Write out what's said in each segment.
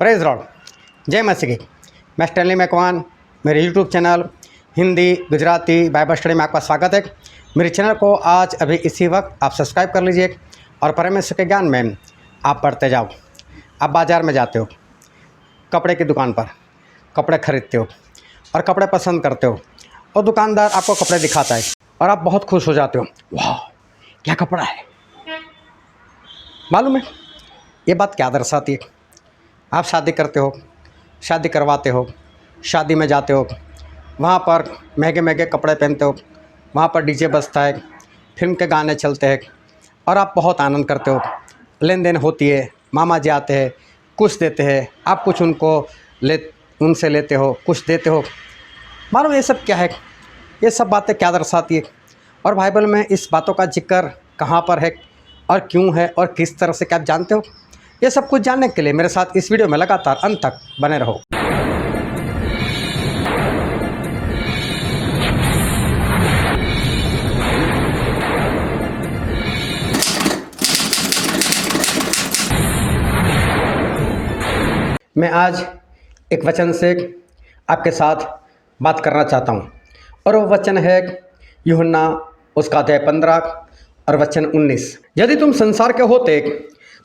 Praise Lord, जय मसीह की। मैं स्टैनली मैकवान, मेरे YouTube channel Hindi Gujarati Bible study में आपका स्वागत है। मेरे चैनल को आज अभी इसी वक्त आप सब्सक्राइब कर लीजिए और परमेश्वर के ज्ञान में आप बढ़ते जाओ। आप बाज़ार में जाते हो, कपड़े की दुकान पर कपड़े खरीदते हो और कपड़े पसंद करते हो और दुकानदार आपको कपड़े दिखाता है और आप बहुत खुश हो जाते हो। वाह, क्या कपड़ा है। मालूम है ये बात क्या दर्शाती है? आप शादी करते हो, शादी करवाते हो, शादी में जाते हो, वहाँ पर महंगे महंगे कपड़े पहनते हो, वहाँ पर डीजे बजता है, फिल्म के गाने चलते हैं और आप बहुत आनंद करते हो। लेन देन होती है, मामा जी आते हैं, कुछ देते हैं, आप कुछ उनसे लेते हो, कुछ देते हो। मालूम ये सब क्या है? ये सब बातें क्या दर्शाती है और बाइबल में इस बातों का जिक्र कहाँ पर है और क्यों है और किस तरह से, क्या आप जानते हो? ये सब कुछ जानने के लिए मेरे साथ इस वीडियो में लगातार अंत तक बने रहो। मैं आज एक वचन से आपके साथ बात करना चाहता हूँ और वो वचन है यूहन्ना उसका अध्याय 15 और वचन 19। यदि तुम संसार के होते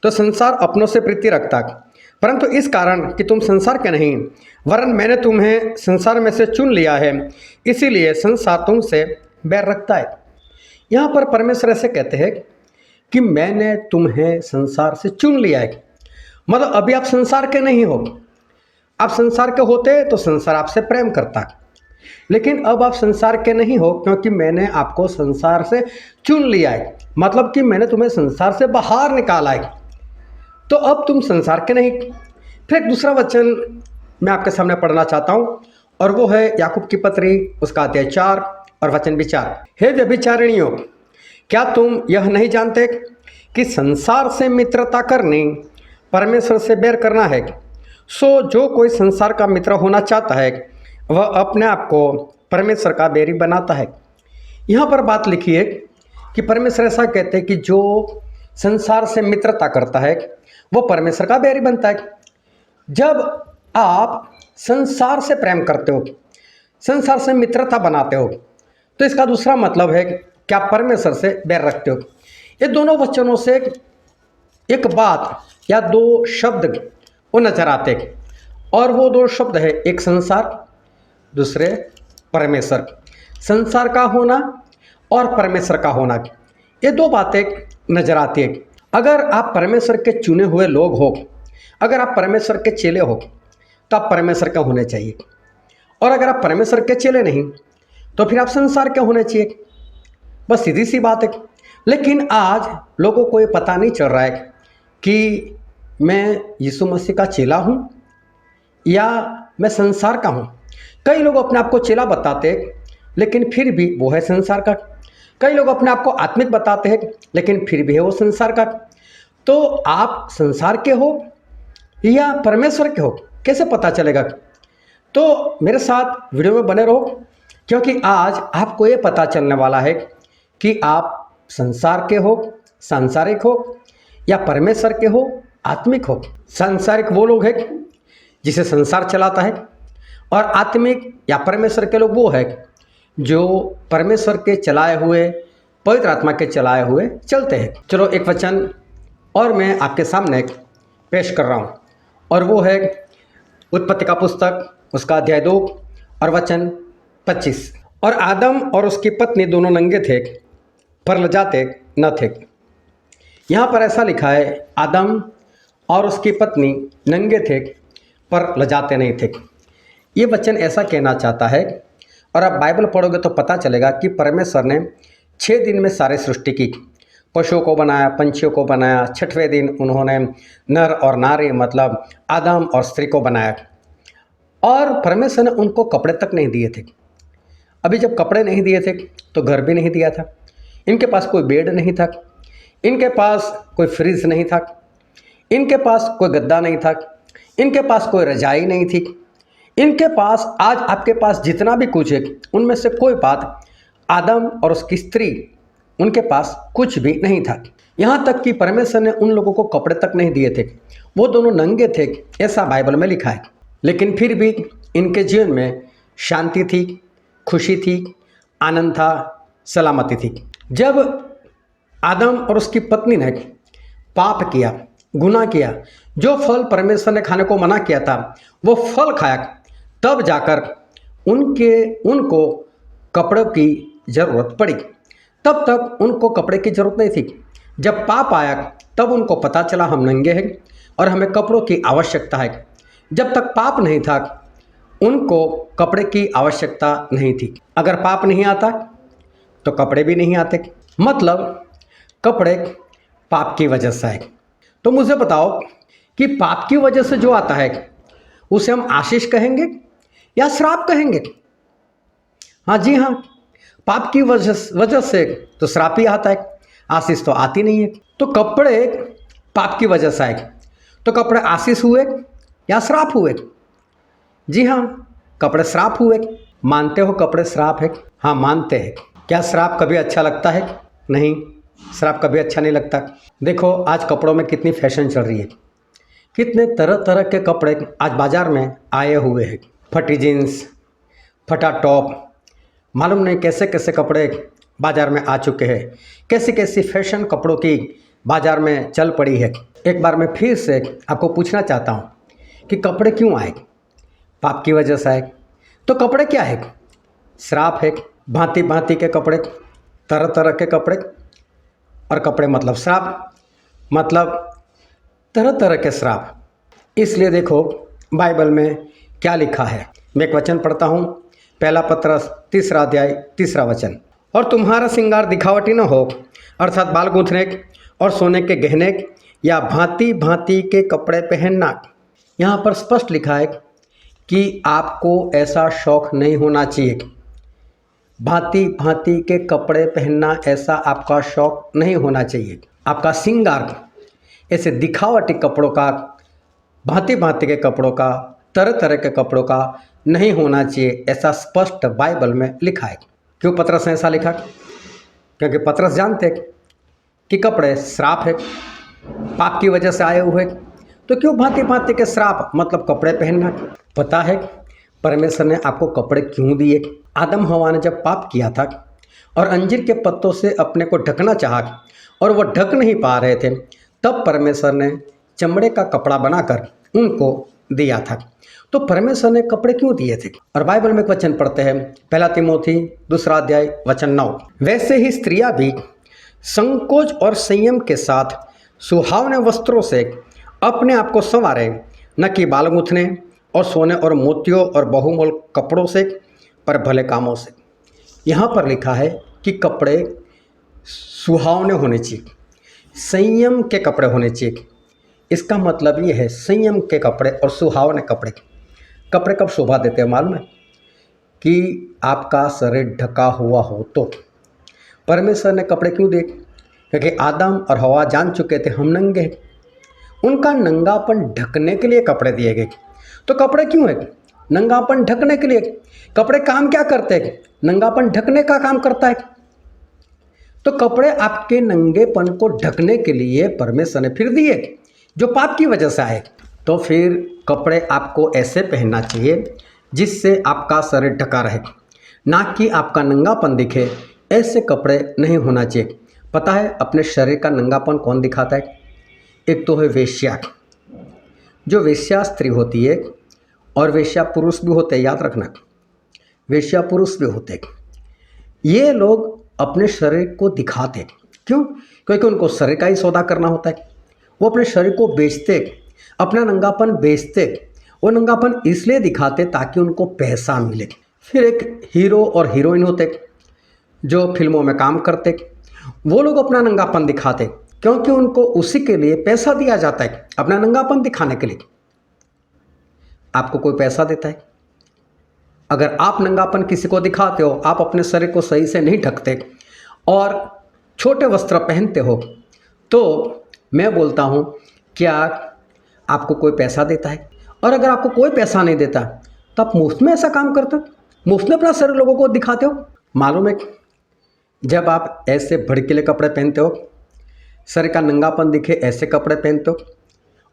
तो संसार अपनों से प्रीति रखता, परंतु इस कारण कि तुम संसार के नहीं वरन मैंने तुम्हें संसार में से चुन लिया है, इसीलिए संसार तुमसे बैर रखता है। यहाँ पर परमेश्वर ऐसे कहते हैं कि मैंने तुम्हें संसार से चुन लिया है। मतलब अभी आप संसार के नहीं हो। आप संसार के होते तो संसार आपसे प्रेम करता, लेकिन अब आप संसार के नहीं हो क्योंकि मैंने आपको संसार से चुन लिया है। मतलब कि मैंने तुम्हें संसार से बाहर निकाला है, तो अब तुम संसार के नहीं। फिर एक दूसरा वचन मैं आपके सामने पढ़ना चाहता हूँ और वो है याकूब की पत्री उसका अध्याय 4 और वचन 4। हे व्यभिचारिणियों, क्या तुम यह नहीं जानते कि संसार से मित्रता करनी परमेश्वर से बैर करना है? सो जो कोई संसार का मित्र होना चाहता है वह अपने आप को परमेश्वर का बैरी बनाता है। यहाँ पर बात लिखी है कि परमेश्वर ऐसा कहते हैं कि जो संसार से मित्रता करता है वो परमेश्वर का बैरी बनता है। जब आप संसार से प्रेम करते हो, संसार से मित्रता बनाते हो, तो इसका दूसरा मतलब है कि आप परमेश्वर से बैर रखते हो। ये दोनों वचनों से एक बात या दो शब्द वो नजर आते और वो दो शब्द है, एक संसार, दूसरे परमेश्वर। संसार का होना और परमेश्वर का होना, ये दो बातें नजर आती है। अगर आप परमेश्वर के चुने हुए लोग हो, अगर आप परमेश्वर के चेले हो, तो आप परमेश्वर के होने चाहिए, और अगर आप परमेश्वर के चेले नहीं तो फिर आप संसार के होने चाहिए। बस सीधी सी बात है। लेकिन आज लोगों को ये पता नहीं चल रहा है कि मैं यीशु मसीह का चेला हूँ या मैं संसार का हूँ। कई लोग अपने आप को चेला बताते हैं लेकिन फिर भी वो है संसार का। कई लोग अपने आप को आत्मिक बताते हैं लेकिन फिर भी है वो संसार का। तो आप संसार के हो या परमेश्वर के हो, कैसे पता चलेगा? तो मेरे साथ वीडियो में बने रहो, क्योंकि आज आपको ये पता चलने वाला है कि आप संसार के हो, सांसारिक हो, या परमेश्वर के हो, आत्मिक हो। सांसारिक वो लोग हैं जिसे संसार चलाता है, और आत्मिक या परमेश्वर के लोग वो है जो परमेश्वर के चलाए हुए, पवित्र आत्मा के चलाए हुए चलते हैं। चलो एक वचन और मैं आपके सामने पेश कर रहा हूँ और वो है उत्पत्ति का पुस्तक उसका अध्याय 2 और वचन 25। और आदम और उसकी पत्नी दोनों नंगे थे पर लजाते न थे। यहाँ पर ऐसा लिखा है, आदम और उसकी पत्नी नंगे थे पर लजाते नहीं थे। ये वचन ऐसा कहना चाहता है, और आप बाइबल पढ़ोगे तो पता चलेगा कि परमेश्वर ने 6 दिन में सारे सृष्टि की, पशुओं को बनाया, पंछियों को बनाया। 6वें दिन उन्होंने नर और नारी मतलब आदम और स्त्री को बनाया, और परमेश्वर ने उनको कपड़े तक नहीं दिए थे। अभी जब कपड़े नहीं दिए थे तो घर भी नहीं दिया था। इनके पास कोई बेड नहीं था, इनके पास कोई फ्रिज नहीं था, इनके पास कोई गद्दा नहीं था, इनके पास कोई रजाई नहीं थी। इनके पास आज आपके पास जितना भी कुछ है उनमें से कोई बात आदम और उसकी स्त्री उनके पास कुछ भी नहीं था। यहाँ तक कि परमेश्वर ने उन लोगों को कपड़े तक नहीं दिए थे, वो दोनों नंगे थे, ऐसा बाइबल में लिखा है। लेकिन फिर भी इनके जीवन में शांति थी, खुशी थी, आनंद था, सलामती थी। जब आदम और उसकी पत्नी ने पाप किया, गुनाह किया, जो फल परमेश्वर ने खाने को मना किया था वो फल खाया, तब जाकर उनको कपड़ों की ज़रूरत पड़ी। तब तक उनको कपड़े की ज़रूरत नहीं थी। जब पाप आया तब उनको पता चला हम नंगे हैं और हमें कपड़ों की आवश्यकता है। जब तक पाप नहीं था उनको कपड़े की आवश्यकता नहीं थी। अगर पाप नहीं आता तो कपड़े भी नहीं आते। मतलब कपड़े पाप की वजह से है। तो मुझे बताओ कि पाप की वजह से जो आता है उसे हम आशीष कहेंगे या श्राप कहेंगे? हाँ जी हाँ, पाप की वजह से तो श्राप ही आता है, आशीष तो आती नहीं है। तो कपड़े पाप की वजह से आए, तो कपड़े आशीष हुए या श्राप हुए? जी हाँ, कपड़े श्राप हुए। मानते हो कपड़े श्राप है? हाँ मानते हैं। क्या श्राप कभी अच्छा लगता है? नहीं, श्राप कभी अच्छा नहीं लगता। देखो आज कपड़ों में कितनी फैशन चल रही है, कितने तरह तरह के कपड़े आज बाज़ार में आए हुए हैं। फटी जीन्स, फटा टॉप, मालूम नहीं कैसे कैसे कपड़े बाज़ार में आ चुके हैं, कैसी कैसी फैशन कपड़ों की बाज़ार में चल पड़ी है। एक बार मैं फिर से आपको पूछना चाहता हूँ कि कपड़े क्यों आए? पाप की वजह से आए। तो कपड़े क्या है? श्राप है। भांति भांति के कपड़े, तरह तरह के कपड़े, और कपड़े मतलब श्राप, मतलब तरह तरह के श्राप। इसलिए देखो बाइबल में क्या लिखा है। मैं एक वचन पढ़ता हूँ, पहला पत्रस 3 अध्याय 3 वचन। और तुम्हारा श्रृंगार दिखावटी न हो, अर्थात बाल गूंथने और सोने के गहने या भांति भांति के कपड़े पहनना। यहाँ पर स्पष्ट लिखा है कि आपको ऐसा शौक नहीं होना चाहिए। भांति भांति के कपड़े पहनना ऐसा आपका शौक नहीं होना चाहिए। आपका श्रृंगार ऐसे दिखावटी कपड़ों का, भांति भांति के कपड़ों का, तरह तरह के कपड़ों का नहीं होना चाहिए, ऐसा स्पष्ट बाइबल में लिखा है। क्यों पतरस ने ऐसा लिखा? क्योंकि पतरस जानते कि कपड़े श्राप है, पाप की वजह से आए हुए। तो क्यों भांति भांति के श्राप, मतलब कपड़े पहनना? पता है परमेश्वर ने आपको कपड़े क्यों दिए? आदम हवा ने जब पाप किया था और अंजीर के पत्तों से अपने को ढकना चाहा और वो ढक नहीं पा रहे थे, तब परमेश्वर ने चमड़े का कपड़ा बनाकर उनको दिया था। तो परमेश्वर ने कपड़े क्यों दिए थे? और बाइबल में एक वचन पढ़ते हैं, पहला तिमोथी 2 अध्याय वचन 9। वैसे ही स्त्रियां भी संकोच और संयम के साथ सुहावने वस्त्रों से अपने आप को संवारे, न कि बाल गूंथने और सोने और मोतियों और बहुमूल्य कपड़ों से, पर भले कामों से। यहाँ पर लिखा है कि कपड़े सुहावने होने चाहिए, संयम के कपड़े होने चाहिए। इसका मतलब ये है संयम के कपड़े और सुहावने कपड़े। कपड़े कब शोभा देते हैं मालूम है? कि आपका शरीर ढका हुआ हो। तो परमेश्वर ने कपड़े क्यों दिए? क्योंकि आदम और हवा जान चुके थे हम नंगे हैं। उनका नंगापन ढकने के लिए कपड़े दिए गए। तो कपड़े क्यों है? नंगापन ढकने के लिए। कपड़े काम क्या करते हैं? नंगापन ढकने का काम करता है। तो कपड़े आपके नंगेपन को ढकने के लिए परमेश्वर ने फिर दिए, जो पाप की वजह से आए। तो फिर कपड़े आपको ऐसे पहनना चाहिए जिससे आपका शरीर ढका रहे, ना कि आपका नंगापन दिखे। ऐसे कपड़े नहीं होना चाहिए। पता है अपने शरीर का नंगापन कौन दिखाता है? एक तो है वेश्या, जो वेश्या स्त्री होती है, और वेश्या पुरुष भी होते हैं, याद रखना, वेश्या पुरुष भी होते हैं। ये लोग अपने शरीर को दिखाते। क्यों? क्योंकि उनको शरीर का ही सौदा करना होता है। वो अपने शरीर को बेचते, अपना नंगापन बेचते। वो नंगापन इसलिए दिखाते ताकि उनको पैसा मिले। फिर एक हीरो और हीरोइन होते जो फिल्मों में काम करते, वो लोग अपना नंगापन दिखाते क्योंकि उनको उसी के लिए पैसा दिया जाता है, अपना नंगापन दिखाने के लिए। आपको कोई पैसा देता है? अगर आप नंगापन किसी को दिखाते हो, आप अपने शरीर को सही से नहीं ढकते और छोटे वस्त्र पहनते हो, तो मैं बोलता हूँ क्या आपको कोई पैसा देता है? और अगर आपको कोई पैसा नहीं देता तो आप मुफ्त में ऐसा काम करते हो, मुफ्त में अपना शरीर लोगों को दिखाते हो। मालूम है जब आप ऐसे भड़कीले कपड़े पहनते हो शरीर का नंगापन दिखे ऐसे कपड़े पहनते हो,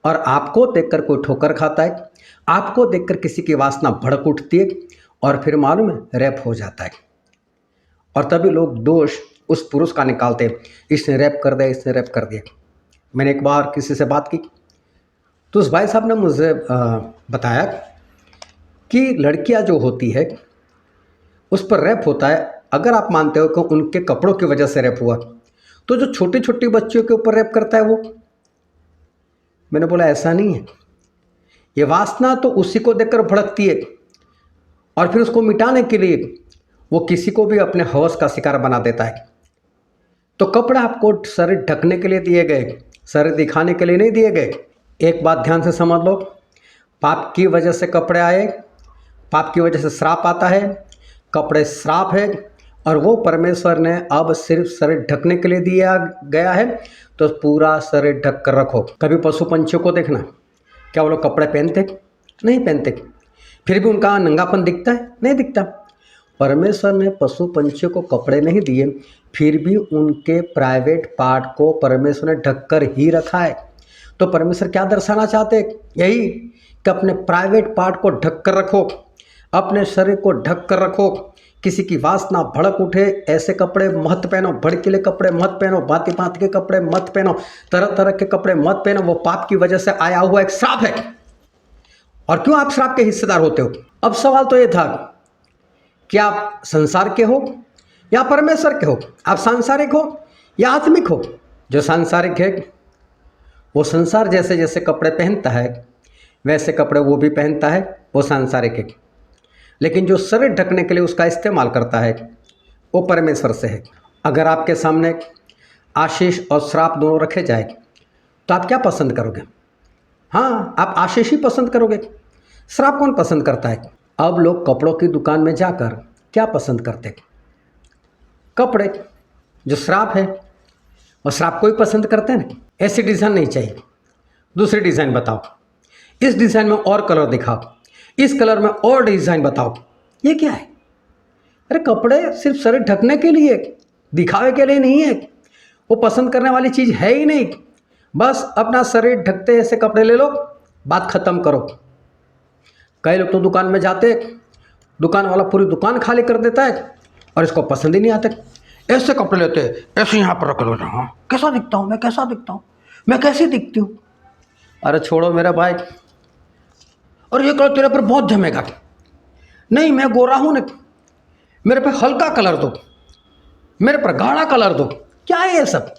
और आपको देखकर कोई ठोकर खाता है, आपको देखकर किसी की वासना भड़क उठती है, और फिर मालूम है रैप हो जाता है। और तभी लोग दोष उस पुरुष का निकालते हैं, इसने रैप कर दिया, इसने रैप कर दिया। मैंने एक बार किसी से बात की तो उस भाई साहब ने मुझे बताया कि लड़कियां जो होती है उस पर रैप होता है। अगर आप मानते हो कि उनके कपड़ों की वजह से रैप हुआ, तो जो छोटी छोटी बच्चियों के ऊपर रैप करता है वो, मैंने बोला ऐसा नहीं है। ये वासना तो उसी को देखकर भड़कती है, और फिर उसको मिटाने के लिए वो किसी को भी अपने हवस का शिकार बना देता है। तो कपड़े आपको शरीर ढकने के लिए दिए गए, शरीर दिखाने के लिए नहीं दिए गए। एक बात ध्यान से समझ लो, पाप की वजह से कपड़े आए, पाप की वजह से श्राप आता है, कपड़े श्राप है, और वो परमेश्वर ने अब सिर्फ शरीर ढकने के लिए दिया गया है, तो पूरा शरीर ढक कर रखो। कभी पशु पंछियों को देखना, क्या वो लोग कपड़े पहनते? नहीं पहनते। फिर भी उनका नंगापन दिखता है? नहीं दिखता। परमेश्वर ने पशु पंछियों को कपड़े नहीं दिए, फिर भी उनके प्राइवेट पार्ट को परमेश्वर ने ढककर ही रखा है। तो परमेश्वर क्या दर्शाना चाहते? यही कि अपने प्राइवेट पार्ट को ढक कर रखो, अपने शरीर को ढक कर रखो। किसी की वासना भड़क उठे ऐसे कपड़े मत पहनो, भड़कीले कपड़े मत पहनो, भांति भांति के कपड़े मत पहनो, तरह तरह के कपड़े मत पहनो। वो पाप की वजह से आया हुआ एक श्राप है। और क्यों आप श्राप के हिस्सेदार होते हो? अब सवाल तो ये था कि आप संसार के हो या परमेश्वर के हो, आप सांसारिक हो या आत्मिक हो। जो सांसारिक है वो संसार जैसे जैसे कपड़े पहनता है वैसे कपड़े वो भी पहनता है, वो सांसारिक है। लेकिन जो शरीर ढकने के लिए उसका इस्तेमाल करता है वो परमेश्वर से है। अगर आपके सामने आशीष और श्राप दोनों रखे जाए तो आप क्या पसंद करोगे? हाँ, आप आशीष ही पसंद करोगे। श्राप कौन पसंद करता है? अब लोग कपड़ों की दुकान में जाकर क्या पसंद करते? कपड़े। जो श्राप है और श्राप को ही पसंद करते हैं ना। ऐसी डिज़ाइन नहीं चाहिए, दूसरी डिज़ाइन बताओ, इस डिज़ाइन में और कलर दिखाओ, इस कलर में और डिज़ाइन बताओ। ये क्या है? अरे कपड़े सिर्फ शरीर ढकने के लिए, दिखावे के लिए नहीं है। वो पसंद करने वाली चीज़ है ही नहीं। बस अपना शरीर ढकते ऐसे कपड़े ले लो, बात ख़त्म करो। कई लोग तो दुकान में जाते, दुकान वाला पूरी दुकान खाली कर देता है और इसको पसंद ही नहीं आते। ऐसे कपड़े लेते हैं, ऐसे यहाँ पर रख लो। हाँ, कैसा दिखता हूँ मैं, कैसा दिखता हूँ मैं, कैसी दिखती हूँ? अरे छोड़ो मेरा भाई, और ये कलर तेरे पर बहुत जमेगा। नहीं, मैं गोरा हूँ ना, मेरे पे हल्का कलर दो, मेरे पर गाढ़ा कलर दो। क्या है ये सब?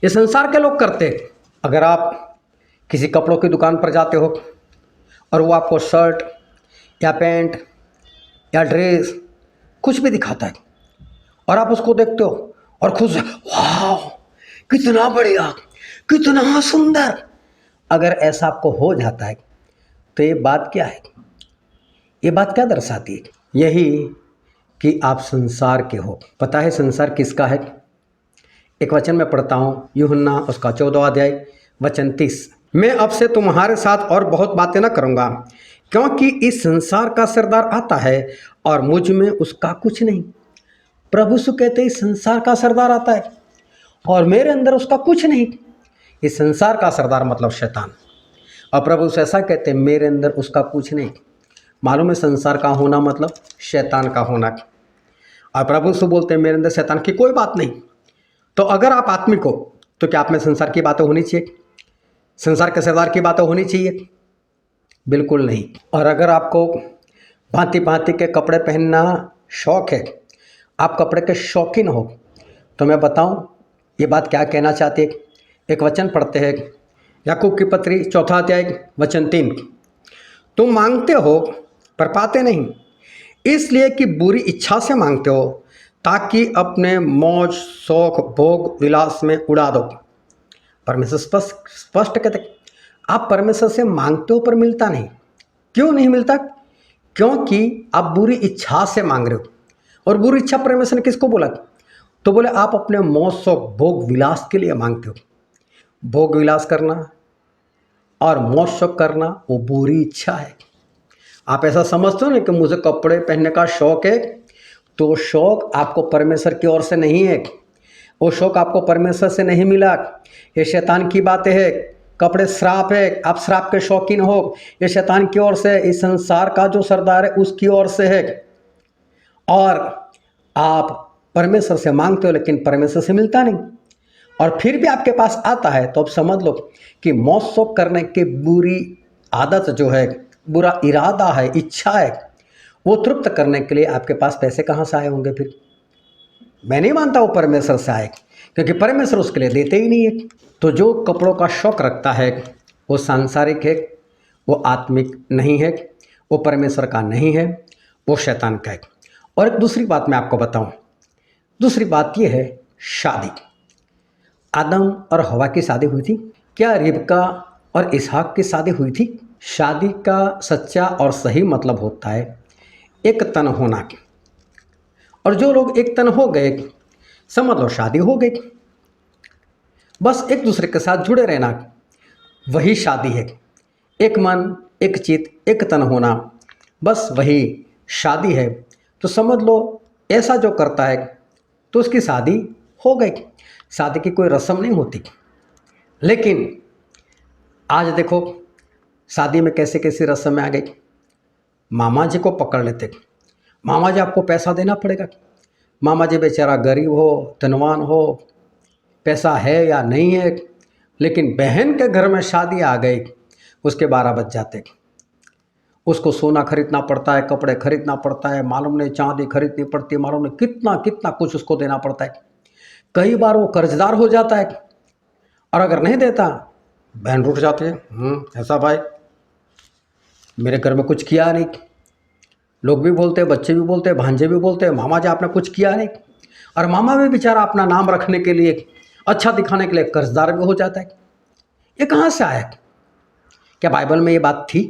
ये संसार के लोग करते हैं। अगर आप किसी कपड़ों की दुकान पर जाते हो और वो आपको शर्ट या पैंट या ड्रेस कुछ भी दिखाता है और आप उसको देखते हो और खुश, वाह कितना बढ़िया, कितना सुंदर। अगर ऐसा आपको हो जाता है तो ये बात क्या है? ये बात क्या दर्शाती है? यही कि आप संसार के हो। पता है संसार किसका है? एक वचन में पढ़ता हूँ, यूहन्ना उसका 14वां अध्याय वचन 30। मैं अब से तुम्हारे साथ और बहुत बातें न करूँगा, क्योंकि इस संसार का सरदार आता है और मुझ में उसका कुछ नहीं। प्रभु यीशु कहते इस संसार का सरदार आता है और मेरे अंदर उसका कुछ नहीं। इस संसार का सरदार मतलब शैतान। और प्रभु यीशु ऐसा कहते मेरे अंदर उसका कुछ नहीं। मालूम है संसार का होना मतलब शैतान का होना। और प्रभु यीशु बोलते हैं मेरे अंदर शैतान की कोई बात नहीं। तो अगर आप आत्मिक हो तो क्या आप में संसार की बातें होनी चाहिए? संसार के सरदार की बातें होनी चाहिए? बिल्कुल नहीं। और अगर आपको भांति भांति के कपड़े पहनना शौक़ है, आप कपड़े के शौकीन हो, तो मैं बताऊं ये बात क्या कहना चाहती है। एक वचन पढ़ते हैं, याकूब की पत्री 4वां अध्याय वचन 3। तुम मांगते हो पर पाते नहीं, इसलिए कि बुरी इच्छा से मांगते हो, ताकि अपने मौज शौक भोग विलास में उड़ा दो। परमेश्वर स्पष्ट कहते आप परमेश्वर से मांगते हो पर मिलता नहीं। क्यों नहीं मिलता? क्योंकि आप बुरी इच्छा से मांग रहे हो। और बुरी इच्छा परमेश्वर ने किसको बोला? तो बोले आप अपने मौज शौक भोग विलास के लिए मांगते हो। भोग विलास करना और मौज शौक करना वो बुरी इच्छा है। आप ऐसा समझते हो ना कि मुझे कपड़े पहनने का शौक है, तो शौक आपको परमेश्वर की ओर से नहीं है, वो शौक आपको परमेश्वर से नहीं मिला, ये शैतान की बातें है। कपड़े श्राप है, आप श्राप के शौकीन हो, ये शैतान की ओर से, इस संसार का जो सरदार है उसकी ओर से है। और आप परमेश्वर से मांगते हो लेकिन परमेश्वर से मिलता नहीं, और फिर भी आपके पास आता है, तो अब समझ लो कि मौत शौक करने की बुरी आदत जो है, बुरा इरादा है, इच्छा है, वो तृप्त करने के लिए आपके पास पैसे कहाँ से आए होंगे फिर? मैं नहीं मानता वो परमेश्वर से आए, क्योंकि परमेश्वर उसके लिए देते ही नहीं है। तो जो कपड़ों का शौक रखता है वो सांसारिक है, वो आत्मिक नहीं है, वो परमेश्वर का नहीं है, वो शैतान का है। और एक दूसरी बात मैं आपको बताऊं, दूसरी बात ये है शादी। आदम और हवा की शादी हुई थी क्या? रिबका और इसहाक की शादी हुई थी? शादी का सच्चा और सही मतलब होता है एक तन होना के, और जो लोग एक तन हो गए समझ लो शादी हो गई। बस एक दूसरे के साथ जुड़े रहना वही शादी है। एक मन, एक चित, एक तन होना, बस वही शादी है। तो समझ लो ऐसा जो करता है तो उसकी शादी हो गई। शादी की कोई रस्म नहीं होती। लेकिन आज देखो शादी में कैसे कैसी रस्में आ गई। मामा जी को पकड़ लेते, मामा जी आपको पैसा देना पड़ेगा। मामा जी बेचारा गरीब हो, धनवान हो, पैसा है या नहीं है, लेकिन बहन के घर में शादी आ गई, उसके 12 बज जाते। उसको सोना खरीदना पड़ता है, कपड़े खरीदना पड़ता है, मालूम नहीं चांदी खरीदनी पड़ती है, मालूम नहीं कितना कितना कुछ उसको देना पड़ता है। कई बार वो कर्जदार हो जाता है, और अगर नहीं देता बहन रूठ जाती है। ऐसा भाई मेरे घर में कुछ किया नहीं। लोग भी बोलते हैं, बच्चे भी बोलते हैं, भांजे भी बोलते हैं, मामा जी आपने कुछ किया नहीं। और मामा भी बेचारा अपना नाम रखने के लिए, अच्छा दिखाने के लिए कर्जदार भी हो जाता है। ये कहाँ से आया? क्या बाइबल में ये बात थी?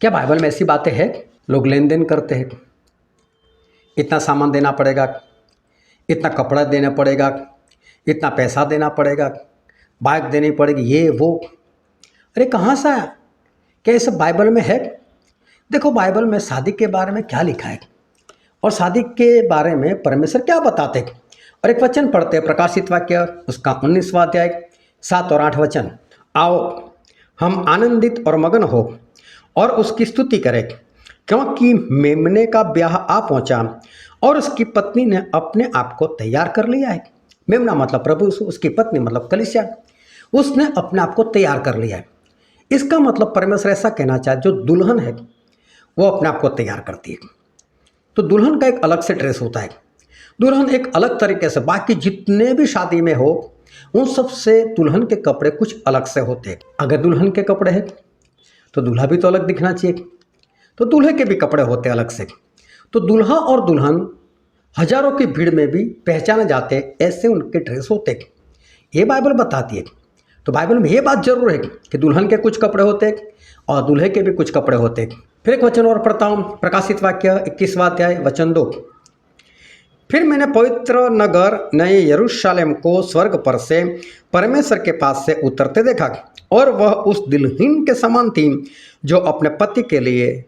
क्या बाइबल में ऐसी बातें हैं? लोग लेन देन करते हैं, इतना सामान देना पड़ेगा, इतना कपड़ा देना पड़ेगा, इतना पैसा देना पड़ेगा, बाइक देनी पड़ेगी, ये वो। अरे कहाँ से आया? क्या ये सब बाइबल में है? देखो बाइबल में शादी के बारे में क्या लिखा है और शादी के बारे में परमेश्वर क्या बताते हैं। और एक वचन पढ़ते हैं, प्रकाशित वाक्य उसका 19वां अध्याय 7 और 8 वचन। आओ हम आनंदित और मगन हो और उसकी स्तुति करें, क्योंकि मेमने का ब्याह आ पहुंचा और उसकी पत्नी ने अपने आप को तैयार कर लिया है। मेमना मतलब प्रभु, उसकी पत्नी मतलब कलीसिया, उसने अपने आप को तैयार कर लिया है। इसका मतलब परमेश्वर ऐसा कहना चाहे जो दुल्हन है वो अपने आप को तैयार करती है। तो दुल्हन का एक अलग से ड्रेस होता है, दुल्हन एक अलग तरीके से, बाकी जितने भी शादी में हो उन सब से दुल्हन के कपड़े कुछ अलग से होते हैं। अगर दुल्हन के कपड़े हैं तो दूल्हा भी तो अलग दिखना चाहिए, तो दूल्हे के भी कपड़े होते हैं अलग से। तो दूल्हा और दुल्हन हजारों की भीड़ में भी पहचाने जाते, ऐसे उनके ड्रेस होते हैं। ये बाइबल बताती है। तो बाइबल में ये बात जरूर है कि दुल्हन के कुछ कपड़े होते हैं और दूल्हे के भी कुछ कपड़े होते हैं। फिर एक वचन और पढ़ता हूँ, प्रकाशित वाक्य 21वां अध्याय वचन 2। फिर मैंने पवित्र नगर नए यरूशलेम को स्वर्ग पर से परमेश्वर के पास से उतरते देखा, और वह उस दुल्हन के समान थी जो अपने पति के लिए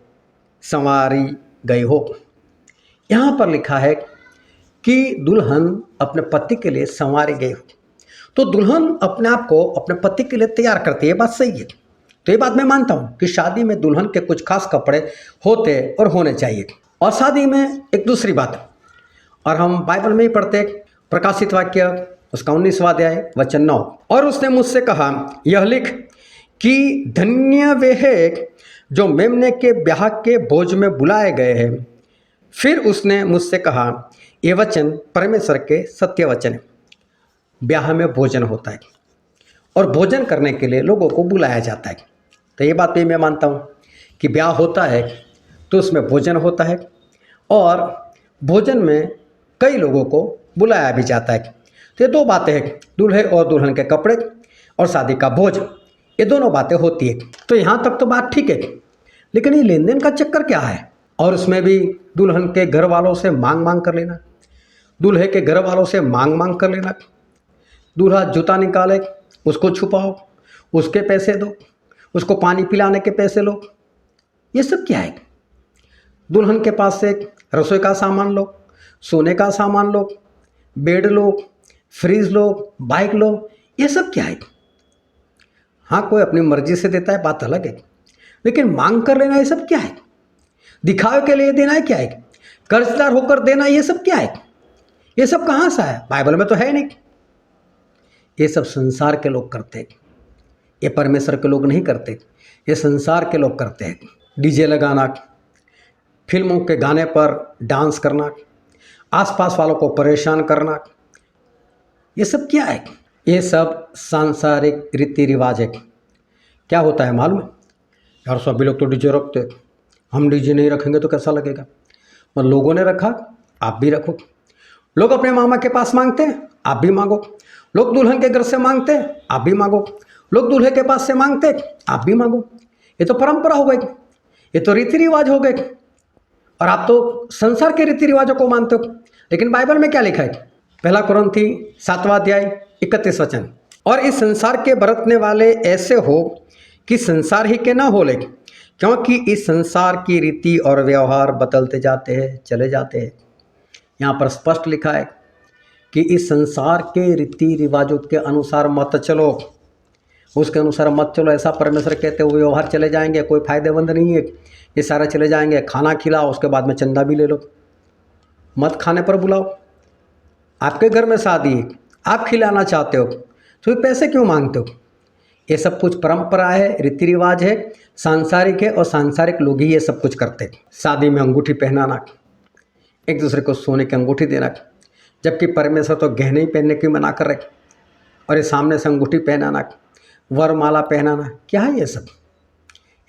संवारी गई हो। यहाँ पर लिखा है कि दुल्हन अपने पति के लिए संवारी गई हो। तो दुल्हन अपने आप को अपने पति के लिए तैयार करती है, ये बात सही है। तो ये बात मैं मानता हूँ कि शादी में दुल्हन के कुछ खास कपड़े होते और होने चाहिए। और शादी में एक दूसरी बात, और हम बाइबल में ही पढ़ते, प्रकाशित वाक्य उसका 19वां अध्याय वचन 9। और उसने मुझसे कहा, यह लिख कि धन्य वे हैं जो मेमने के ब्याह के भोज में बुलाए गए हैं। फिर उसने मुझसे कहा, ये वचन परमेश्वर के सत्य वचन है। ब्याह में भोजन होता है और भोजन करने के लिए लोगों को बुलाया जाता है। तो ये बात भी मैं मानता हूँ कि ब्याह होता है तो उसमें भोजन होता है, और भोजन में कई लोगों को बुलाया भी जाता है। तो ये दो बातें हैं, दूल्हे और दुल्हन के कपड़े और शादी का भोज, ये दोनों बातें होती है। तो यहाँ तक तो बात ठीक है, लेकिन ये लेन देन का चक्कर क्या है? और उसमें भी दुल्हन के घर वालों से मांग मांग कर लेना, दूल्हे के घर वालों से मांग मांग कर लेना। दूल्हा जूता निकाले उसको छुपाओ, उसके पैसे दो, उसको पानी पिलाने के पैसे लो, ये सब क्या है? दुल्हन के पास से रसोई का सामान लो, सोने का सामान लो, बेड लो, फ्रिज लो, बाइक लो, ये सब क्या है? हाँ, कोई अपनी मर्जी से देता है, बात अलग है, लेकिन मांग कर लेना ये सब क्या है? दिखावे के लिए देना है क्या है? कर्जदार होकर देना ये सब क्या है? ये सब कहाँ से है? बाइबल में तो है नहीं। ये सब संसार के लोग करते हैं, ये परमेश्वर के लोग नहीं करते, ये संसार के लोग करते हैं। डीजे लगाना, फिल्मों के गाने पर डांस करना, आसपास वालों को परेशान करना, ये सब क्या है? ये सब सांसारिक रीति रिवाज है। क्या होता है मालूम है? यार सभी लोग तो डीजे रखते हैं, हम डीजे नहीं रखेंगे तो कैसा लगेगा? पर लोगों ने रखा, आप भी रखो। लोग अपने मामा के पास मांगते हैं, आप भी मांगो। लोग दुल्हन के घर से मांगते हैं, आप भी मांगो। लोग दूल्हे के पास से मांगते हैं, आप भी मांगो। ये तो परंपरा हो गई, ये तो रीति रिवाज हो गए, और आप तो संसार के रीति रिवाजों को मानते हो। लेकिन बाइबल में क्या लिखा है? पहला कुरिन्थी 7वां अध्याय 31 वचन, और इस संसार के बरतने वाले ऐसे हो कि संसार ही के ना हो ले, क्योंकि इस संसार की रीति और व्यवहार बदलते जाते हैं, चले जाते हैं। यहाँ पर स्पष्ट लिखा है कि इस संसार के रीति रिवाजों के अनुसार मत चलो, उसके अनुसार मत चलो। ऐसा परमेश्वर कहते हुए व्यवहार चले जाएंगे, कोई फायदेमंद नहीं है, ये सारे चले जाएंगे। खाना खिलाओ, उसके बाद में चंदा भी ले लो, मत खाने पर बुलाओ। आपके घर में शादी है, आप खिलाना चाहते हो तो पैसे क्यों मांगते हो? ये सब कुछ परंपरा है, रीति रिवाज है, सांसारिक है, और सांसारिक लोग ही ये सब कुछ करते हैं। शादी में अंगूठी पहनाना, एक दूसरे को सोने की अंगूठी देना, जबकि परमेश्वर तो गहने ही पहनने की मना कर रहे, और ये सामने से अंगूठी पहनाना, वरमाला पहनाना, क्या है ये सब?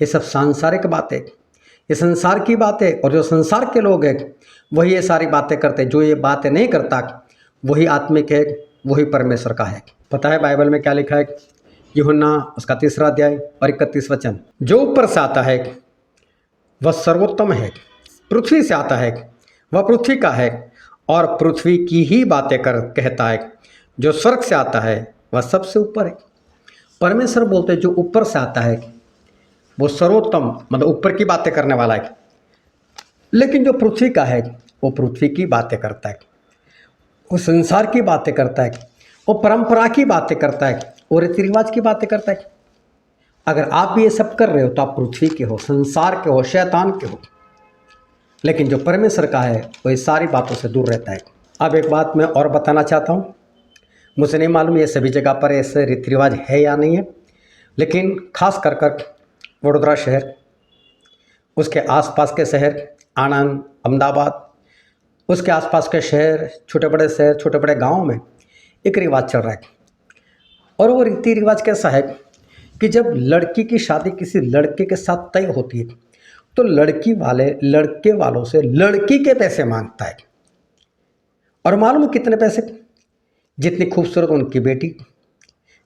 ये सब सांसारिक बातें, ये संसार की बातें, और जो संसार के लोग हैं वही ये सारी बातें करते हैं। जो ये बातें नहीं करता वही आत्मिक है, वही परमेश्वर का है। पता है बाइबल में क्या लिखा है? यूहन्ना उसका 3 अध्याय और 31 वचन, जो ऊपर से आता है वह सर्वोत्तम है, पृथ्वी से आता है वह पृथ्वी का है और पृथ्वी की ही बातें कहता है। जो स्वर्ग से आता है वह सबसे ऊपर है। परमेश्वर बोलते जो ऊपर से आता है वो सर्वोत्तम, मतलब ऊपर की बातें करने वाला है। लेकिन जो पृथ्वी का है वो पृथ्वी की बातें करता है, वो संसार की बातें करता है, वो परंपरा की बातें करता है, वो रीति रिवाज की बातें करता है। अगर आप भी ये सब कर रहे हो तो आप पृथ्वी के हो, संसार के हो, शैतान के हो। लेकिन जो परमेश्वर का है वो ये सारी बातों से दूर रहता है। अब एक बात मैं और बताना चाहता हूँ, मुझे नहीं मालूम ये सभी जगह पर ऐसे रीति रिवाज है या नहीं है, लेकिन खास कर वडोदरा शहर, उसके आसपास के शहर आनंद, अहमदाबाद, उसके आसपास के शहर, छोटे बड़े शहर, छोटे बड़े गाँव में एक रिवाज चल रहा है। और वो रीति रिवाज कैसा है कि जब लड़की की शादी किसी लड़के के साथ तय होती है तो लड़की वाले लड़के वालों से लड़की के पैसे मांगता है। और मालूम है कितने पैसे? जितनी खूबसूरत उनकी बेटी,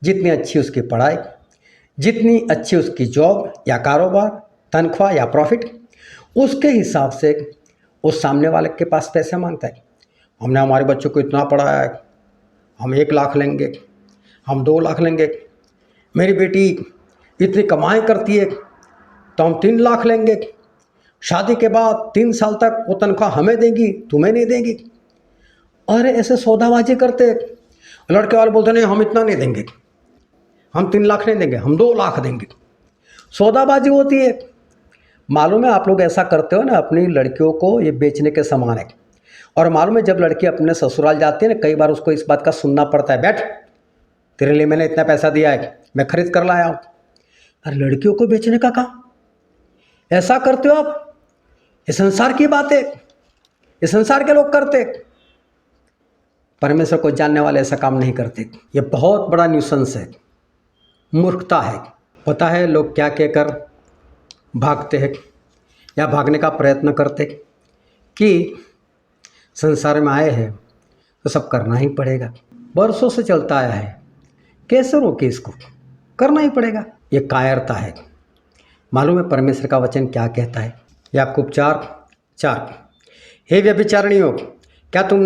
जितनी अच्छी उसकी पढ़ाई, जितनी अच्छी उसकी जॉब या कारोबार, तनख्वाह या प्रॉफिट, उसके हिसाब से उस सामने वाले के पास पैसे मांगता है। हमने हमारे बच्चों को इतना पढ़ाया है, हम 1 लाख लेंगे, हम 2 लाख लेंगे। मेरी बेटी इतनी कमाई करती है तो हम 3 लाख लेंगे। शादी के बाद 3 साल तक वो तनख्वाह हमें देंगी, तुम्हें नहीं देंगी। अरे ऐसे सौदाबाजी करते, लड़के वाले बोलते नहीं हम इतना नहीं देंगे, हम 3 लाख नहीं देंगे, हम 2 लाख देंगे। सौदाबाजी होती है। मालूम है आप लोग ऐसा करते हो ना, अपनी लड़कियों को ये बेचने के समान है। और मालूम है जब लड़की अपने ससुराल जाती है ना, कई बार उसको इस बात का सुनना पड़ता है, बैठ तेरे लिए मैंने इतना पैसा दिया है, मैं खरीद कर लाया हूँ। अरे लड़कियों को बेचने का काम ऐसा करते हो आप? ये संसार की बात है, ये संसार के लोग करते। परमेश्वर को जानने वाले ऐसा काम नहीं करते। ये बहुत बड़ा न्यूसेंस है, मूर्खता है। पता है लोग क्या कहकर भागते हैं या भागने का प्रयत्न करते कि संसार में आए हैं तो सब करना ही पड़ेगा, बरसों से चलता आया है, कैसे रोके इसको, करना ही पड़ेगा। ये कायरता है। मालूम है परमेश्वर का वचन क्या कहता है? याकूब 4:4, हे व्यभिचारिणियों, क्या तुम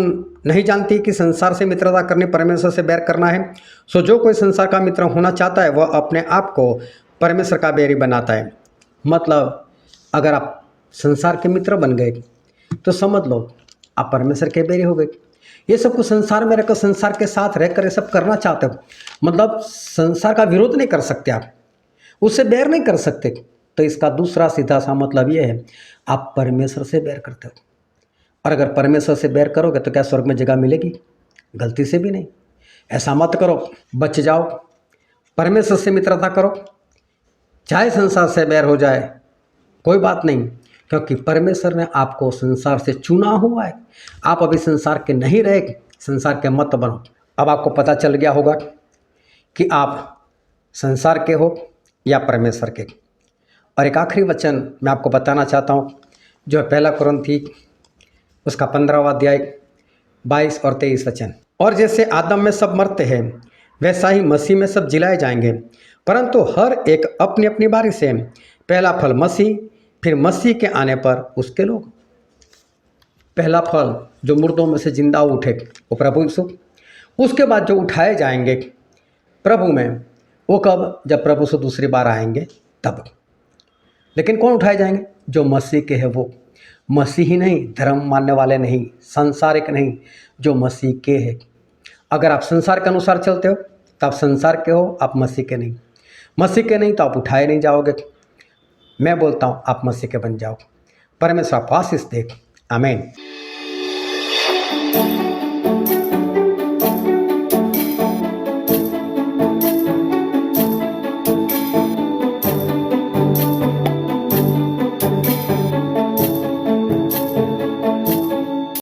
नहीं जानती कि संसार से मित्रता करनी परमेश्वर से बैर करना है? सो जो कोई संसार का मित्र होना चाहता है वह अपने आप को परमेश्वर का बैरी बनाता है। मतलब अगर आप संसार के मित्र बन गए तो समझ लो आप परमेश्वर के बैरी हो गए। ये सब कुछ संसार में रहकर संसार के साथ रहकर ये सब करना चाहते हो, मतलब संसार का विरोध नहीं कर सकते, आप उससे बैर नहीं कर सकते। तो इसका दूसरा सीधा सा मतलब ये है, आप परमेश्वर से बैर करते हो। और अगर परमेश्वर से बैर करोगे तो क्या स्वर्ग में जगह मिलेगी? गलती से भी नहीं। ऐसा मत करो, बच जाओ, परमेश्वर से मित्रता करो, चाहे संसार से बैर हो जाए कोई बात नहीं, क्योंकि परमेश्वर ने आपको संसार से चुना हुआ है। आप अभी संसार के नहीं रहे, संसार के मत बनो। अब आपको पता चल गया होगा कि आप संसार के हो या परमेश्वर के। और एक आखिरी वचन मैं आपको बताना चाहता हूँ, जो है पहला कुरिन्थी उसका 15वां अध्याय 22 और 23 वचन। और जैसे आदम में सब मरते हैं, वैसा ही मसीह में सब जिलाए जाएंगे, परंतु हर एक अपनी अपनी बारी से। पहला फल मसीह, फिर मसीह के आने पर उसके लोग। पहला फल जो मुर्दों में से जिंदा उठे वो प्रभु यीशु, उसके बाद जो उठाए जाएंगे प्रभु में, वो कब? जब प्रभु से दूसरी बार आएंगे तब। लेकिन कौन उठाए जाएंगे? जो मसीह के हैं वो। मसीह ही नहीं, धर्म मानने वाले नहीं, सांसारिक नहीं, जो मसीह के हैं। अगर आप संसार के अनुसार चलते हो तो आप संसार के हो, आप मसीह के नहीं। मसीह के नहीं तो आप उठाए नहीं जाओगे। मैं बोलता हूँ आप मसीह के बन जाओ। परमेश्वर आपको आशीष दे। आमीन।